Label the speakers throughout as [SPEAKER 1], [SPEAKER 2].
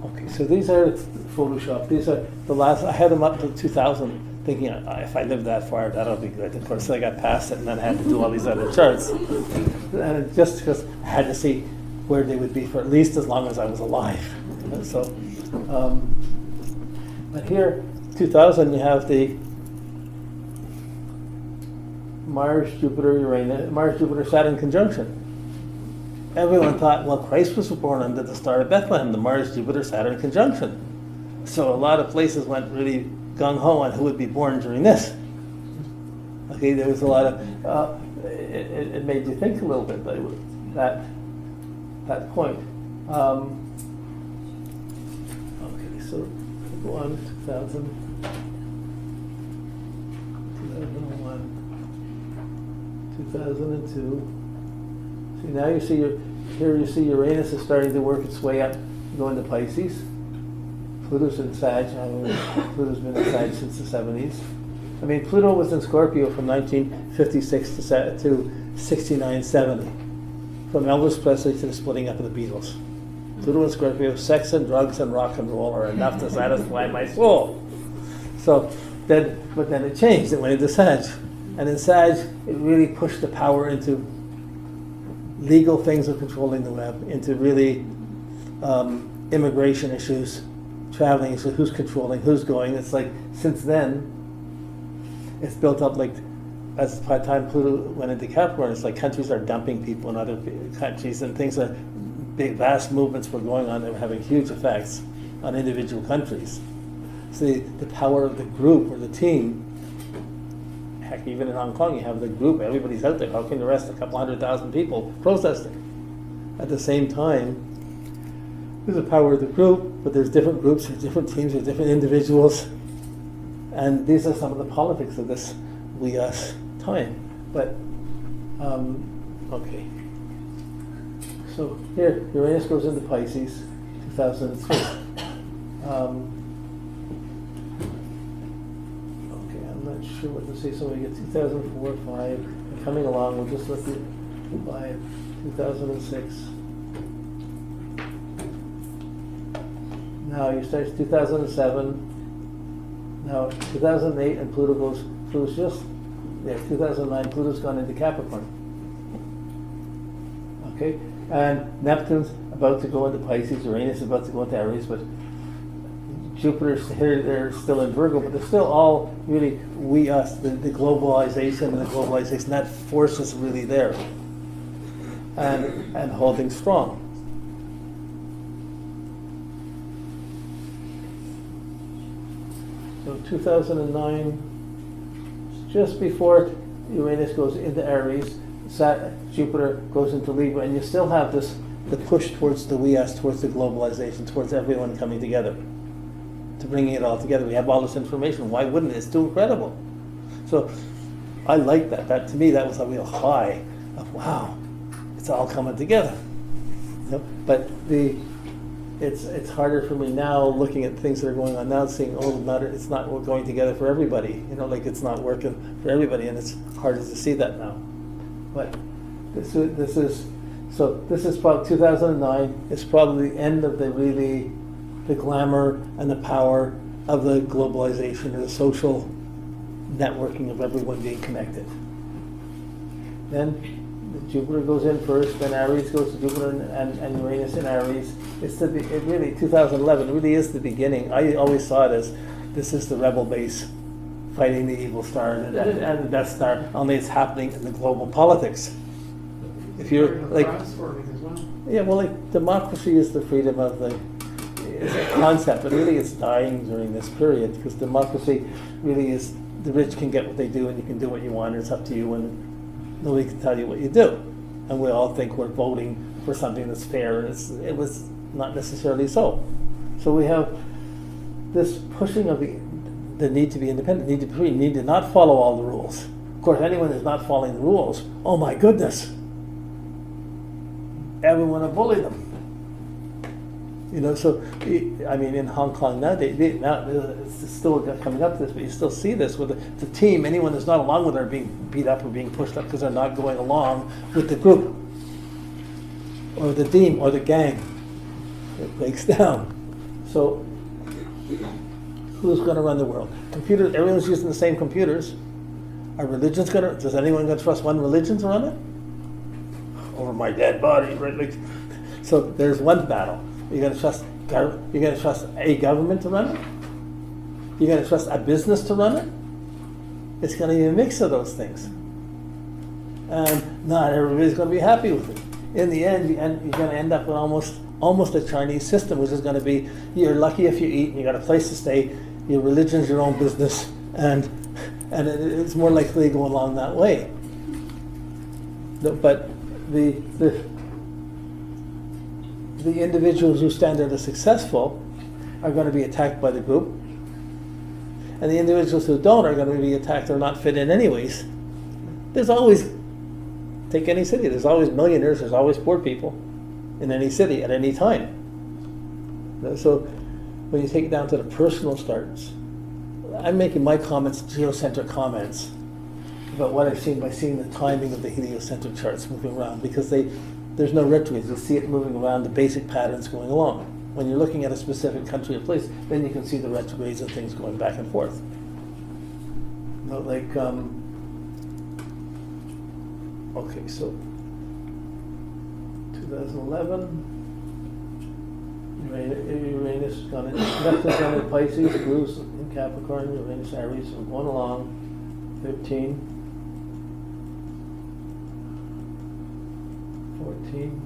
[SPEAKER 1] Okay, so these are Photoshop. These are the last. I had them up to 2000, thinking if I live that far, that'll be good. Of course, I got past it, and then I had to do all these other charts, and just because I had to see where they would be for at least as long as I was alive. So, but here, 2000, you have the Mars, Jupiter, Uranus, Mars, Jupiter, Saturn conjunction. Everyone thought, well, Christ was born under the star of Bethlehem, the Mars, Jupiter, Saturn conjunction. So a lot of places went really gung-ho on who would be born during this. Okay, there was a lot of, it made you think a little bit, that point. Okay, so go on, 2000, 2001, 2002. See, now you see here you see Uranus is starting to work its way up, go into Pisces. Pluto's in Sag. Pluto's been in Sag since the 70s. I mean, Pluto was in Scorpio from 1956 to 6970. From Elvis Presley to the splitting up of the Beatles. Pluto and Scorpio, sex and drugs and rock and roll are enough to satisfy my soul. So but then it changed. It went into Sag. And in Sag, it really pushed the power into legal things of controlling the web, into really immigration issues, traveling issues, who's controlling, who's going. It's like, since then, it's built up like, as by the time Pluto went into Capricorn, it's like countries are dumping people in other countries, and things are, big, vast movements were going on that were having huge effects on individual countries. So the power of the group or the team, heck, even in Hong Kong, you have the group, everybody's out there. How can you arrest a couple 100,000 people protesting? At the same time, there's the power of the group, but there's different groups, there's different teams, there's different individuals. And these are some of the politics of this we-us time. But, okay. So here, Uranus goes into Pisces, 2003. I'm not sure what to say, so we get 2004, 5, and coming along, we'll just look at 5, 2006. Now you start 2007, now 2008, and Pluto's just, 2009, Pluto's gone into Capricorn. Okay, and Neptune's about to go into Pisces, Uranus is about to go into Aries, but Jupiter's here, they're still in Virgo, but they're still all really we-us, the globalization and the globalization, that force is really there and holding strong. So 2009, just before Uranus goes into Aries, Jupiter goes into Libra, and you still have the push towards the we-us, towards the globalization, towards everyone coming together, to bringing it all together. We have all this information. Why wouldn't it? It's too incredible. So I like that. That, to me, that was a real high of, wow, it's all coming together. You know? But it's harder for me now, looking at things that are going on now, seeing, it's not going together for everybody. You know, like it's not working for everybody, and it's harder to see that now. But this is probably 2009. It's probably the end of the glamour and the power of the globalization and the social networking of everyone being connected. Then Jupiter goes in first, then Aries goes to Jupiter and Uranus in Aries. It really, 2011 really is the beginning. I always saw it as, this is the rebel base fighting the evil star and the Death Star, only it's happening in the global politics. If you're like, yeah, well, like democracy is the freedom of it's a concept, but really it's dying during this period, because democracy really is, the rich can get what they do and you can do what you want, and it's up to you, and nobody can tell you what you do. And we all think we're voting for something that's fair, and it was not necessarily so. So we have this pushing of the need to be independent, need to be free, need to not follow all the rules. Of course, anyone who's not following the rules, oh my goodness, everyone will bully them. You know, so, I mean, in Hong Kong now, it's still coming up to this, but you still see this with the team. Anyone that's not along with it are being beat up or being pushed up because they're not going along with the group or the team or the gang. It breaks down. So, who's going to run the world? Computers. Everyone's using the same computers. Are religions going to? Does anyone going to trust one religion to run it? Over my dead body, right? Like, so there's one battle. You're going to trust. You're going to trust a government to run it. You're going to trust a business to run it. It's going to be a mix of those things, and not everybody's going to be happy with it. In the end, you're going to end up with almost a Chinese system, which is going to be you're lucky if you eat and you got a place to stay. Your religion's your own business, and it's more likely to go along that way. But the individuals who stand there as successful are going to be attacked by the group, and the individuals who don't are going to be attacked or not fit in anyways. There's always, take any city, there's always millionaires, there's always poor people in any city at any time. So when you take it down to the personal starts, I'm making my comments, geocentric comments, about what I've seen by seeing the timing of the heliocentric charts moving around, because there's no retrogrades. You'll see it moving around, the basic patterns going along. When you're looking at a specific country or place, then you can see the retrogrades and things going back and forth. Like, okay, so 2011, Uranus has gone in, Neptune's gone in Pisces, Blue's in Capricorn, Uranus, Aries, we're going along. 13, 14.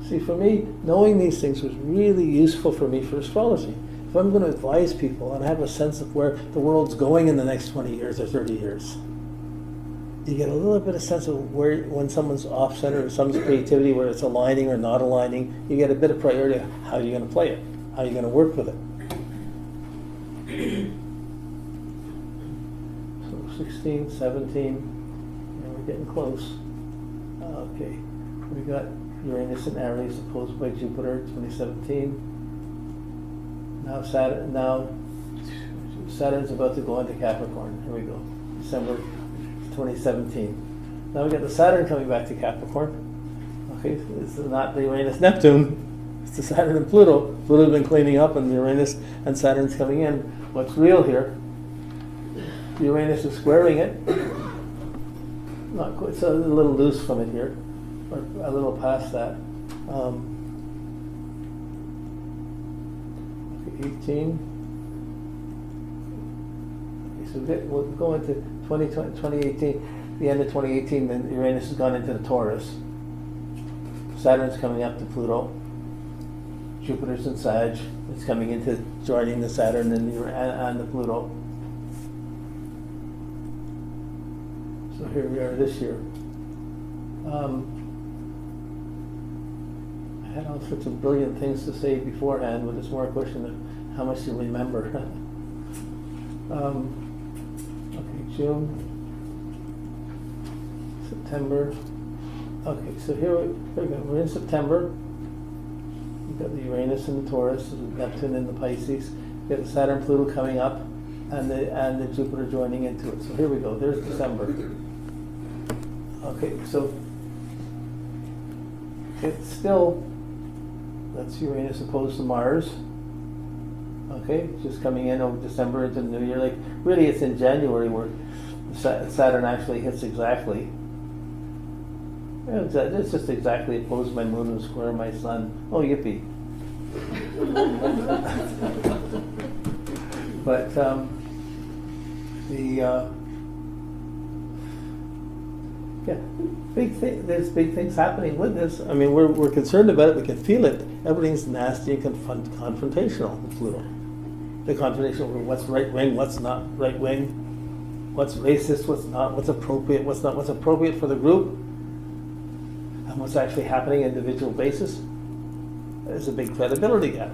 [SPEAKER 1] See, for me, knowing these things was really useful for me for astrology. If I'm going to advise people and have a sense of where the world's going in the next 20 years or 30 years, you get a little bit of sense of where, when someone's off center or someone's creativity, where it's aligning or not aligning, you get a bit of priority of how you're going to play it, how you're going to work with it. So 16, 17, and we're getting close. Okay, we got Uranus and Aries opposed by Jupiter, 2017. Now Saturn's about to go into Capricorn. Here we go, December 2017. Now we got the Saturn coming back to Capricorn. Okay, it's not the Uranus Neptune, it's the Saturn and Pluto. Pluto's been cleaning up, and Uranus and Saturn's coming in. What's real here? Uranus is squaring it. Not quite, so a little loose from it here, or a little past that. 18. Okay, so we'll go into 2018. The end of 2018, then Uranus has gone into the Taurus. Saturn's coming up to Pluto. Jupiter's in Sag. It's coming into joining the Saturn and the Pluto. So here we are this year. I had all sorts of brilliant things to say beforehand, but it's more a question of how much you remember. Okay, June, September. Okay, so here we go. We're in September. We've got the Uranus and the Taurus, the Neptune and the Pisces. We've got the Saturn, Pluto coming up, and the Jupiter joining into it. So here we go. There's December. Okay, so it's still, that's Uranus opposed to Mars. Okay, just coming in over December into the new year. Like, really, it's in January where Saturn actually hits exactly. It's just exactly opposed my moon and square my sun. Oh, yippee. But there's big things happening with this. I mean, we're concerned about it. We can feel it. Everything's nasty and confrontational with Pluto. The confrontation over what's right wing, what's not right wing, what's racist, what's not, what's appropriate, what's not, what's appropriate for the group, and what's actually happening on an individual basis. There's a big credibility gap.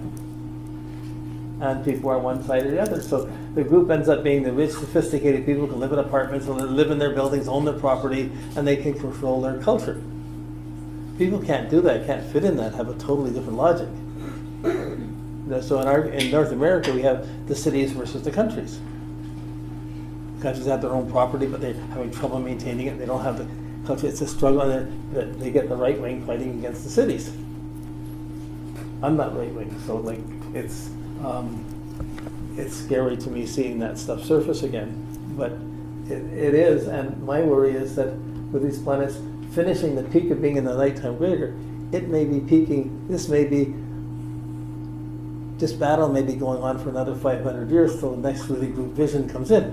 [SPEAKER 1] And people are one side or the other. So the group ends up being the rich, sophisticated people who can live in apartments, live in their buildings, own their property, and they can control their culture. People can't do that, can't fit in that, have a totally different logic. So in North America, we have the cities versus the countries. The countries have their own property, but they're having trouble maintaining it. They don't have the culture. It's a struggle that they get the right wing fighting against the cities. I'm not right wing, so like it's scary to me seeing that stuff surface again. But it is, and my worry is that with these planets finishing the peak of being in the nighttime greater, it may be peaking. This battle may be going on for another 500 years till the next really group vision comes in.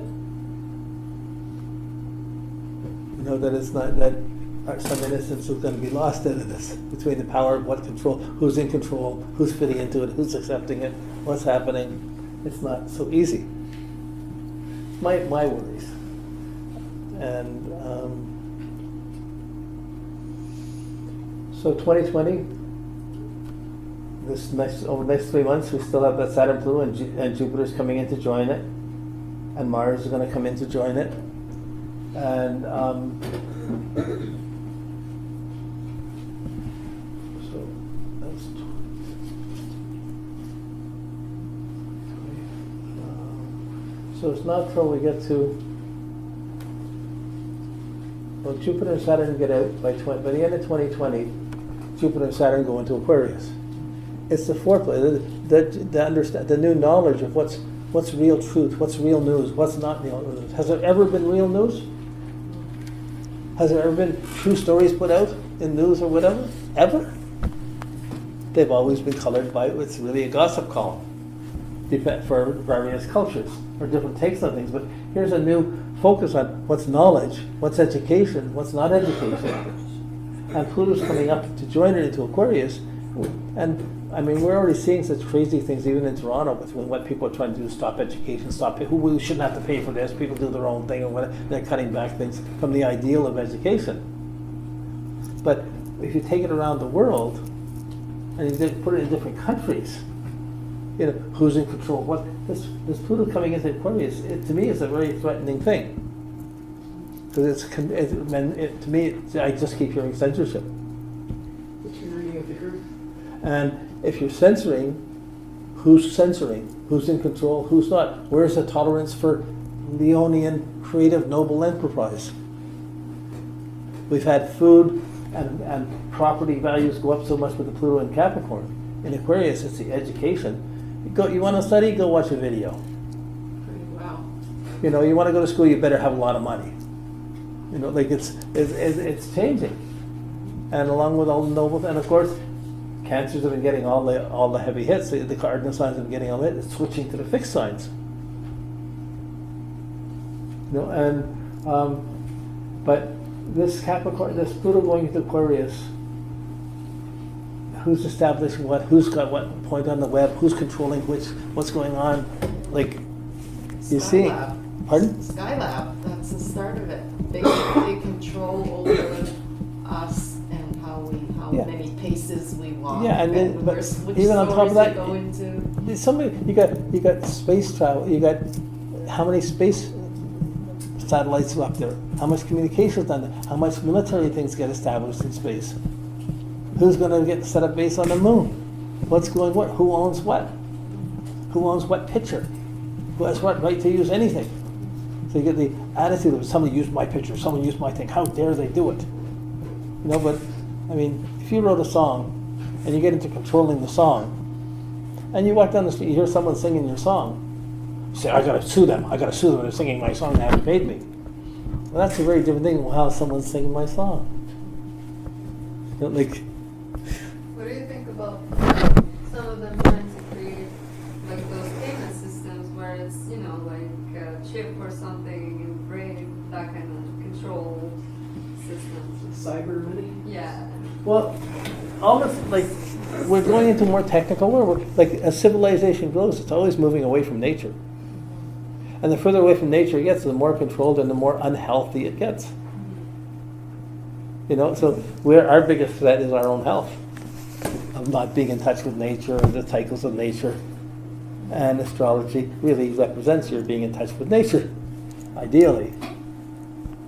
[SPEAKER 1] You know, that it's not that some innocence is going to be lost into this, between the power of what control, who's in control, who's fitting into it, who's accepting it, what's happening. It's not so easy. My worries. And so 2020, over the next 3 months, we still have that Saturn, Pluto, and Jupiter's coming in to join it, and Mars is going to come in to join it, and so that's so it's not till we get to, well, Jupiter and Saturn get out by the end of 2020. Jupiter and Saturn go into Aquarius. It's the foreplay, the new knowledge of what's real truth, what's real news, what's not real news. Has there ever been real news? Has there ever been true stories put out in news or whatever? Ever? They've always been colored by, it's really a gossip column for various cultures or different takes on things. But here's a new focus on what's knowledge, what's education, what's not education. And Pluto's coming up to join it into Aquarius. And I mean, we're already seeing such crazy things even in Toronto with what people are trying to do, stop education, we shouldn't have to pay for this, people do their own thing, and they're cutting back things from the ideal of education. But if you take it around the world, and you put it in different countries, you know, who's in control? What this Pluto coming into Aquarius, to me, is a very threatening thing. Because to me, I just keep hearing censorship.
[SPEAKER 2] The tyranny of the earth.
[SPEAKER 1] And if you're censoring, who's in control, who's not? Where's the tolerance for Leonian creative noble enterprise? We've had food and property values go up so much with the Pluto and Capricorn. In Aquarius, it's the education. You want to study? Go watch a video.
[SPEAKER 2] Wow.
[SPEAKER 1] You know, you want to go to school? You better have a lot of money. You know, like it's changing, and along with all the noble, and of course, Cancers have been getting all the heavy hits. The cardinal signs have been getting all the hits. It's switching to the fixed signs. You know, and but this Capricorn, this Pluto going into Aquarius, who's establishing what? Who's got what point on the web? Who's controlling which? What's going on? Like you see, pardon?
[SPEAKER 2] Skylab. That's the start of it. They control over us and how many paces we walk.
[SPEAKER 1] Yeah, and then but even on top of that, you got space travel. You got how many space satellites are up there? How much communication is done there? How much military things get established in space? Who's going to get set up base on the moon? What's going what? Who owns what? Who owns what picture? Who has what right to use anything? So you get the attitude of somebody used my picture, someone used my thing. How dare they do it? You know, but I mean, if you wrote a song and you get into controlling the song, and you walk down the street, you hear someone singing your song, you say, I gotta sue them. They're singing my song, they haven't paid me. Well, that's a very different thing than how someone's singing my song. You know, like,
[SPEAKER 3] what do you think about some of them trying to create like those payment systems where it's, you know, like a chip or something in your brain, that kind of control systems?
[SPEAKER 2] Cyber money?
[SPEAKER 3] Yeah.
[SPEAKER 1] well, all this, like, we're going into more technical world. Like, as civilization grows, it's always moving away from nature. And the further away from nature it gets, the more controlled and the more unhealthy it gets. You know, so our biggest threat is our own health, of not being in touch with nature, the cycles of nature. And astrology really represents your being in touch with nature, ideally.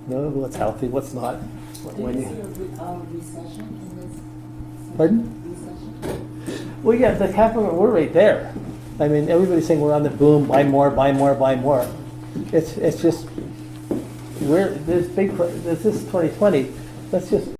[SPEAKER 1] You know, what's healthy, what's not.
[SPEAKER 4] Do you see a recession in this?
[SPEAKER 1] Pardon?
[SPEAKER 4] Recession?
[SPEAKER 1] Well, yeah, the Capricorn, we're right there. I mean, everybody's saying we're on the boom, buy more, buy more, buy more. It's just, this is 2020. let's just